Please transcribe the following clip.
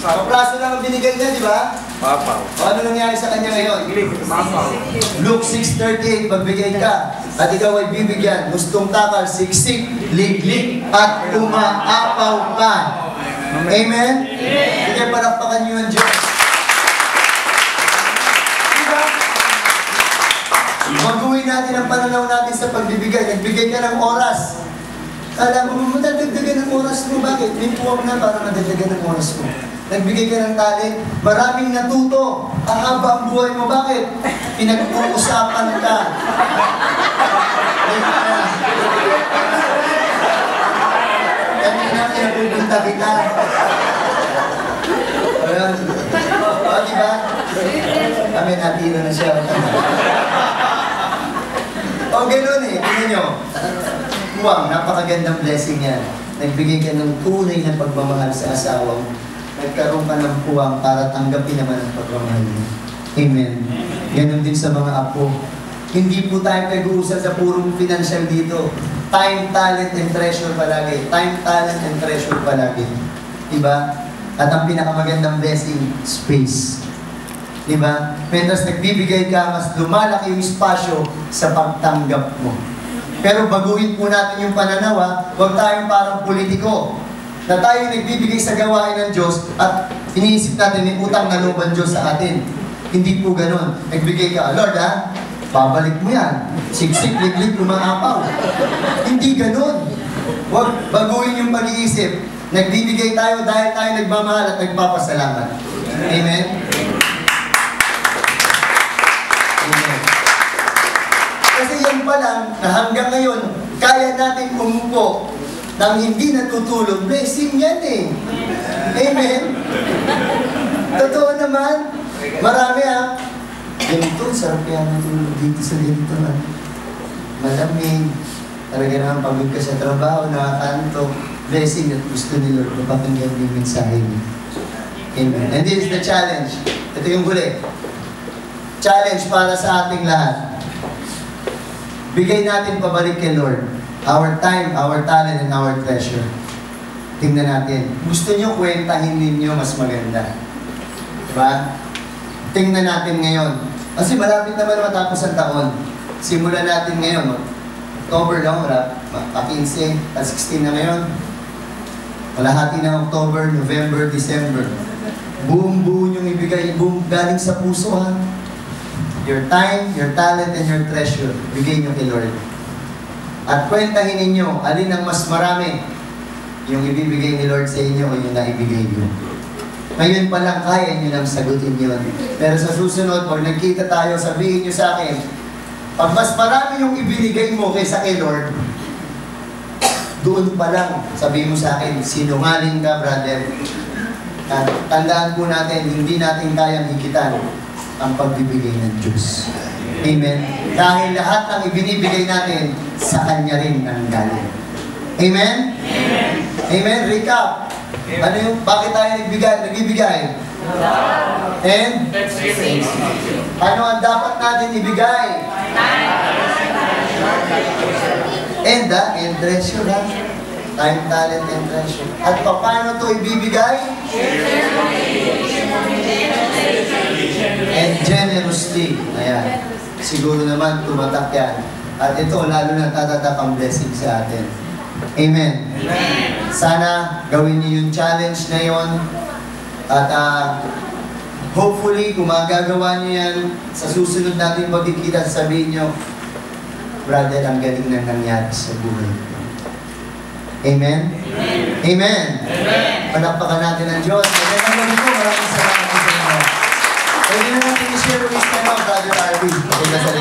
Kapraso lang ang binigay niya, di ba? Papaw. O ano nangyari sa kanya ngayon? Papaw. Luke 6:38, pagbigay ka at ikaw ay bibigyan, gustong takal, siksik, liglig, at umaapaw ka. Amen? Sige, palakpakan niyo ang Diyos. Diba? Baguhin natin ang pananaw natin sa pagbibigay. Nagbigay ka ng oras. Alam mo, madadagdagan ng oras mo. Bakit? May puwag na para madagdagan ng oras mo. Nagbigay ka ng talent. Maraming natuto. Ang haba ang buhay mo. Bakit? Pinag-uusapan ka. Kanina pinapupunta kita. Ayan. O, diba? Kami natira na siya. O, gano'n eh. Tingnan nyo. Puwang, napakagandang blessing yan. Nagbigay ka ng tunay na pagmamahal sa asawa mo. Nagkaroon ka ng puwang para tanggapin naman ang pagmamahal mo. Amen. Ganon din sa mga apo. Hindi po tayo nag-uusap sa purong financial dito. Time, talent, and treasure palagi. Time, talent, and treasure palagi. Diba? At ang pinakamagandang blessing, space. Diba? Mientras nagbibigay ka, mas lumalaki yung espasyo sa pagtanggap mo. Pero baguhin po natin yung pananaw, huwag tayong parang politiko. Na tayo nagbibigay sa gawain ng Diyos at iniisip natin may utang na loob ang Diyos sa atin. Hindi po ganon. Nagbigay ka, Lord babalik mo yan. Siksik, liglig, umaapaw. Hindi ganon. Huwag baguhin yung pag-iisip. Nagbibigay tayo dahil tayo nagmamahal at nagpapasalamat. Amen? Amen. Kasi yan pa lang, na hanggang ngayon, kaya natin umupo nang hindi natutulog. Blessing yan eh. Amen? Totoo naman. Marami ganito, sarap yan natulog dito sa ganito. Malamig. Talaga naman pagod ka sa trabaho, nakakanto. Blessing at gusto ni Lord. Napakinggan yung mensahe niya. Amen. And this is the challenge. Ito yung huli. Challenge para sa ating lahat. Bigay natin pabalik kay Lord. Our time, our talent, and our treasure. Tingnan natin. Gusto nyo kwentahin ninyo mas maganda. Diba? Tingnan natin ngayon. Kasi malapit naman matapos ang taon. Simulan natin ngayon. October lang, pa-15 at 16 na ngayon. Kalahati ng October, November, December. Buong-buo nyong ibigay. Buong galing sa puso Your time, your talent, and your treasure, bigay nyo kay Lord. At kwentahin ninyo, alin ang mas marami, yung ibibigay ni Lord sa inyo o yung naibigay nyo. Ngayon pa lang, kaya nyo lang sagutin yun. Pero sa susunod, pag nagkita tayo, sabihin nyo sa akin, pag mas marami yung ibinigay mo kaysa kay Lord, doon pa lang, sabihin mo sa akin, sinungaling ka, brother. At tandaan po natin, hindi natin kayang higitan ang pagbibigay ng Diyos. Amen? Dahil lahat ng ibinibigay natin, sa Kanya rin ang galing. Amen? Amen? Amen? Recap. Ano yung, bakit tayo nagbibigay? And? Ano ang dapat natin ibigay? And treasure time, talent, and treasure. At paano ito ibibigay? And generously. Ayan. Siguro naman tumatak yan. At ito, lalo na tatatak ang blessing sa atin. Amen. Amen. Sana gawin niyo yung challenge na yun. At hopefully, kung magagawa niyo yan, sa susunod natin pagkikita, sabihin niyo, brother, ang galing na nangyari sa buhay. Amen? Amen? Amen? Amen. Palakpakan natin ang Diyos. Amen. Maraming salamat po sa inyo. Pwede na natin i-share with brother Arby.